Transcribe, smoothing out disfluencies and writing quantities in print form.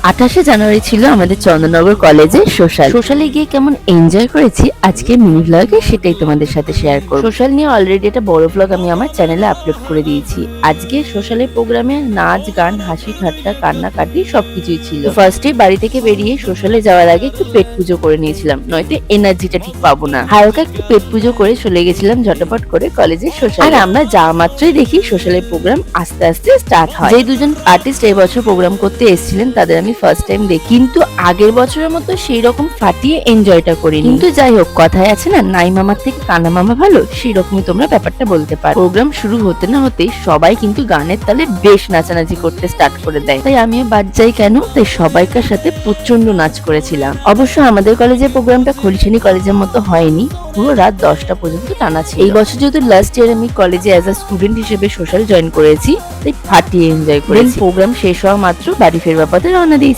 28শে জানুয়ারি ছিল আমাদের চন্দননগর কলেজে সোশ্যালে গিয়ে কেমন এনজয় করেছি আজকে মিনি ব্লগে সেটাই তোমাদের সাথে শেয়ার করব। সোশ্যাল নিয়ে অলরেডি একটা বড় ব্লগ আমি আমার চ্যানেলে আপলোড করে দিয়েছি। আজকে সোশ্যালের প্রোগ্রামে নাচ গান হাসি ঠাট্টা কান্নাকাটি সবকিছুই ছিল। ফার্স্টে বাড়ি থেকে বেরিয়ে সোশ্যালে যাওয়ার আগে একটু পেট পুজো করে নিয়েছিলাম, নয়তো এনার্জিটা ঠিক পাবো না। হালকা একটু পেট পুজো করে চলে গেছিলাম ঝটপট করে কলেজের সোশ্যাল। আর আমরা যাওয়া মাত্রই দেখি সোশ্যালের প্রোগ্রাম আস্তে আস্তে স্টার্ট হয়। যে দুজন আর্টিস্ট এই বছর প্রোগ্রাম করতে এসেছিলেন তাদের আমি ফার্স্ট টাইম দেখি, কিন্তু আগের বছরের মতো সেই রকম ফাটিয়ে এনজয়টা করিনি। কিন্তু যাই হোক, কথায় আছে না, নাই মামার থেকে কানা মামা ভালো, সেই রকমই তোমরা ব্যাপারটা বলতে পারো। প্রোগ্রাম শুরু হতে না হতেই সবাই কিন্তু গানের তালে বেশ নাচানাচি করতে স্টার্ট করে দেয়, তাই আমিও বাদ যাই কেন, তাই সবাইকার সাথে প্রচন্ড নাচ করেছিলাম। অবশ্য আমাদের কলেজের প্রোগ্রামটা খলিশানি কলেজের মতো হয়নি, পুরো রাত 10টা পর্যন্ত টানা ছিল। এই বছর যেহেতু লাস্ট ইয়ার আমি কলেজে অ্যাজ আ স্টুডেন্ট হিসেবে সোশ্যাল জয়েন করেছি, তাই ফাটিয়ে এনজয় করেছি। প্রোগ্রাম শেষ হওয়া মাত্র বাড়ি ফেরবার পথে রওনা দিয়েছি।